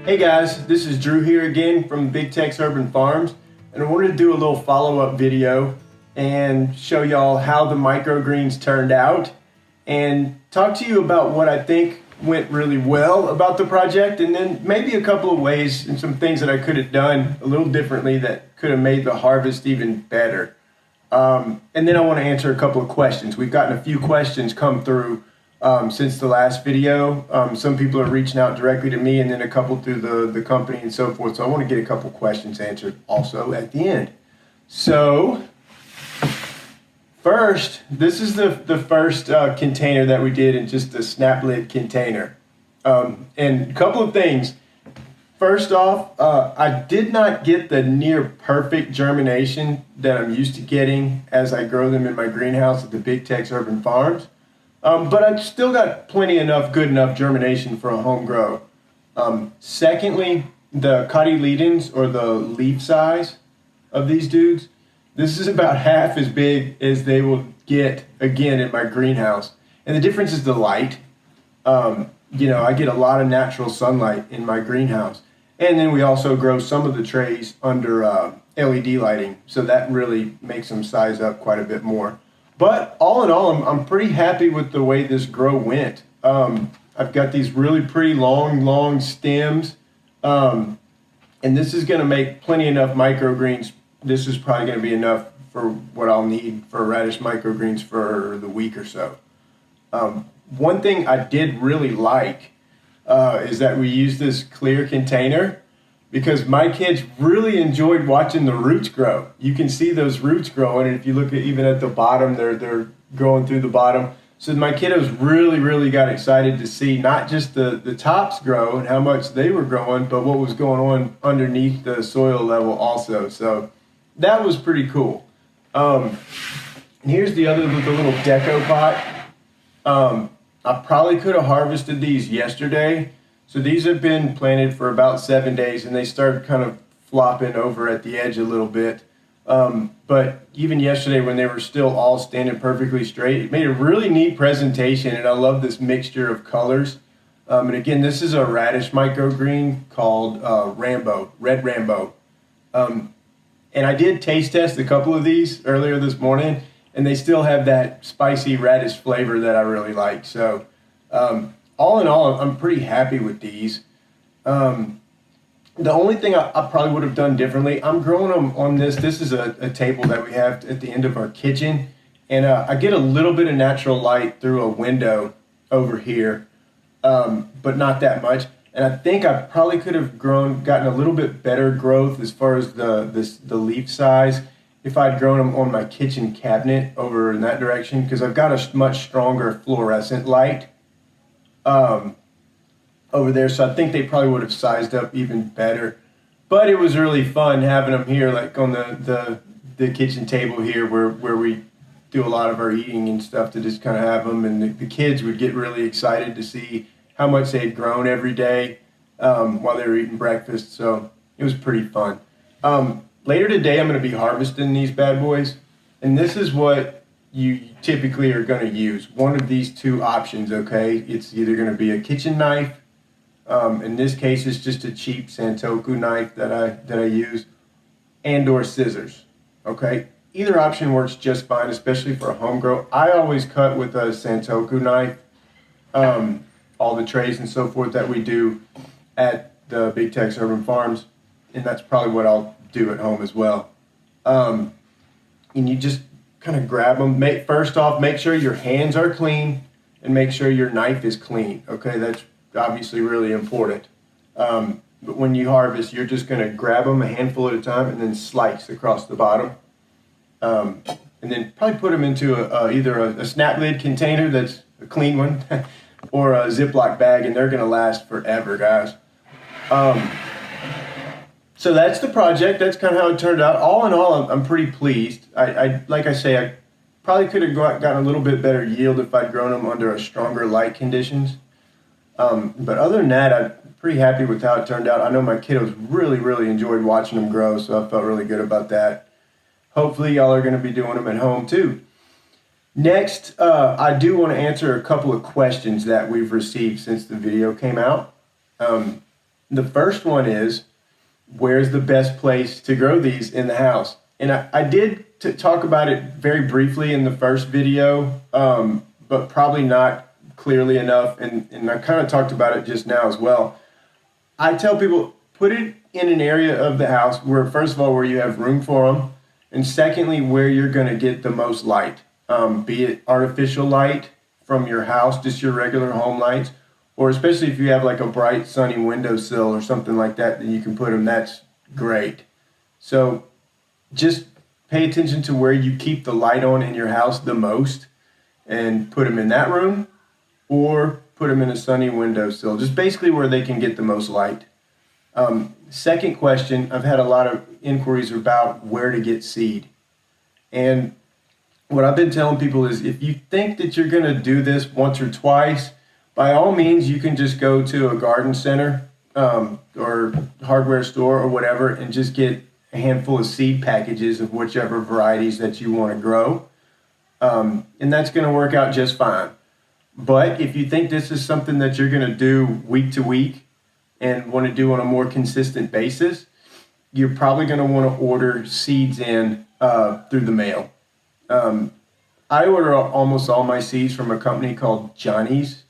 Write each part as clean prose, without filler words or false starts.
Hey guys, this is Drew here again from Big Tex Urban Farms, and I wanted to do a little follow-up video and show y'all how the microgreens turned out and talk to you about what I think went really well about the project, and then maybe a couple of ways and some things that I could have done a little differently that could have made the harvest even better. And then I want to answer a couple of questions. We've gotten a few questions come through since the last video. Some people are reaching out directly to me, and then a couple through the company and so forth. So I want to get a couple questions answered also at the end. So first, this is the first container that we did in just a snap lid container. And a couple of things. First off, I did not get the near perfect germination that I'm used to getting as I grow them in my greenhouse at the Big Tex Urban Farms. But I've still got good enough germination for a home grow. Secondly, the cotyledons, or the leaf size of these dudes, this is about half as big as they will get again in my greenhouse. And the difference is the light. I get a lot of natural sunlight in my greenhouse. And then we also grow some of the trays under LED lighting, so that really makes them size up quite a bit more. But all in all, I'm pretty happy with the way this grow went. I've got these really pretty long stems, and this is going to make plenty enough microgreens. This is probably going to be enough for what I'll need for radish microgreens for the week or so. One thing I did really like is that we used this clear container, because my kids really enjoyed watching the roots grow. You can see those roots growing, and if you look even at the bottom, they're growing through the bottom. So my kiddos really got excited to see not just the tops grow and how much they were growing, but what was going on underneath the soil level also. So that was pretty cool. And here's the little deco pot. I probably could have harvested these yesterday. So these have been planted for about 7 days, and they started kind of flopping over at the edge a little bit. But even yesterday, when they were still all standing perfectly straight, it made a really neat presentation, and I love this mixture of colors. And again, this is a radish microgreen called Red Rambo. And I did taste test a couple of these earlier this morning, and they still have that spicy radish flavor that I really like. So all in all, I'm pretty happy with these. The only thing I probably would have done differently, I'm growing them on this. This is a table that we have at the end of our kitchen, and I get a little bit of natural light through a window over here, but not that much. And I think I probably could have gotten a little bit better growth as far as the leaf size if I'd grown them on my kitchen cabinet over in that direction, because I've got a much stronger fluorescent light over there, so I think they probably would have sized up even better. But it was really fun having them here, like on the kitchen table here, where we do a lot of our eating and stuff, to just kind of have them, and the kids would get really excited to see how much they had grown every day while they were eating breakfast. So it was pretty fun. Later today, I'm going to be harvesting these bad boys, and this is what you typically are going to use. One of these two options, okay? It's either going to be a kitchen knife. In this case, it's just a cheap Santoku knife that I use, and/or scissors, okay? Either option works just fine, especially for a home grow. I always cut with a Santoku knife, all the trays and so forth that we do at the Big Tex Urban Farms, and that's probably what I'll do at home as well. And you just kind of grab them. First off, make sure your hands are clean, and make sure your knife is clean, okay? That's obviously really important. But when you harvest, you're just going to grab them a handful at a time and then slice across the bottom. And then probably put them into either a snap lid container that's a clean one or a Ziploc bag, and they're going to last forever, guys. So that's the project. That's kind of how it turned out. All in all, I'm pretty pleased. Like I say, I probably could have gotten a little bit better yield if I'd grown them under a stronger light conditions. But other than that, I'm pretty happy with how it turned out. I know my kiddos really enjoyed watching them grow, so I felt really good about that. Hopefully y'all are going to be doing them at home too. Next, I do want to answer a couple of questions that we've received since the video came out. The first one is, where's the best place to grow these in the house? And I did talk about it very briefly in the first video, but probably not clearly enough. And I kind of talked about it just now as well. I tell people, put it in an area of the house where, first of all, where you have room for them. And secondly, where you're going to get the most light, be it artificial light from your house, just your regular home lights, or especially if you have like a bright sunny windowsill or something like that, then you can put them. That's great. So just pay attention to where you keep the light on in your house the most and put them in that room, or put them in a sunny windowsill, just basically where they can get the most light. Second question, I've had a lot of inquiries about where to get seed. And what I've been telling people is, if you think that you're going to do this once or twice, by all means, you can just go to a garden center or hardware store or whatever and just get a handful of seed packages of whichever varieties that you want to grow. And that's going to work out just fine. But if you think this is something that you're going to do week to week and want to do on a more consistent basis, you're probably going to want to order seeds in through the mail. I order almost all my seeds from a company called Johnny's.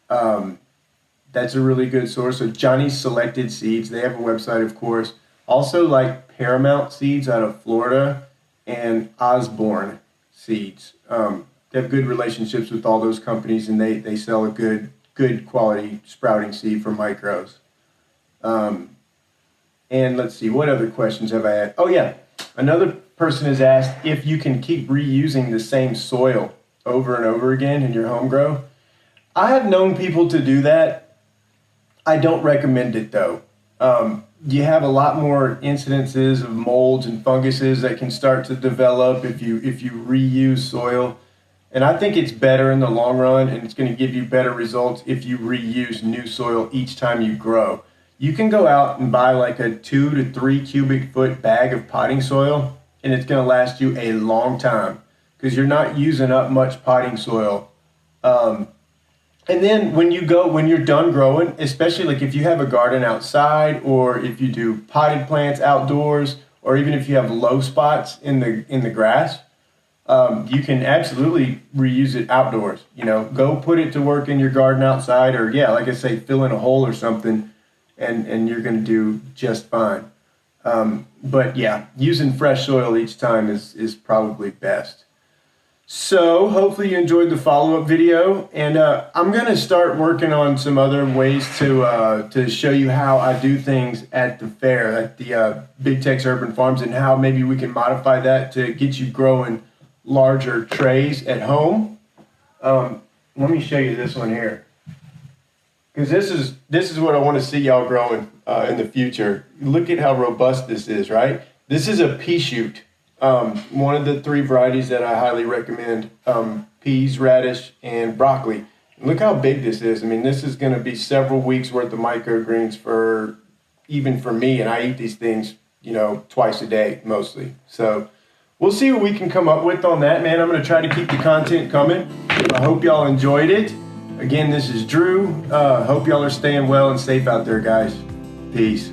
That's a really good source. So Johnny's Selected Seeds, they have a website, of course. Also like Paramount Seeds out of Florida and Osborne Seeds. They have good relationships with all those companies, and they sell a good quality sprouting seed for micros. And let's see, what other questions have I had? Oh yeah, another person has asked if you can keep reusing the same soil over and over again in your home grow. I have known people to do that. I don't recommend it though. You have a lot more incidences of molds and funguses that can start to develop if you reuse soil. And I think it's better in the long run, and it's going to give you better results if you reuse new soil each time you grow. You can go out and buy like a 2 to 3 cubic foot bag of potting soil, and it's going to last you a long time because you're not using up much potting soil. And then when you're done growing, especially like if you have a garden outside, or if you do potted plants outdoors, or even if you have low spots in the grass, you can absolutely reuse it outdoors. Go put it to work in your garden outside, or yeah, like I say, fill in a hole or something, and you're going to do just fine. But yeah, using fresh soil each time is probably best. So hopefully you enjoyed the follow-up video, and I'm going to start working on some other ways to show you how I do things at the fair, at the Big Tex Urban Farms, and how maybe we can modify that to get you growing larger trays at home. Let me show you this one here, because this is what I want to see y'all growing in the future. Look at how robust this is, right? This is a pea shoot. One of the 3 varieties that I highly recommend, peas, radish, and broccoli. And look how big this is. I mean, this is going to be several weeks worth of microgreens even for me, and I eat these things, twice a day mostly. So we'll see what we can come up with on that, man. I'm going to try to keep the content coming. I hope y'all enjoyed it. Again, this is Drew. Hope y'all are staying well and safe out there, guys. Peace.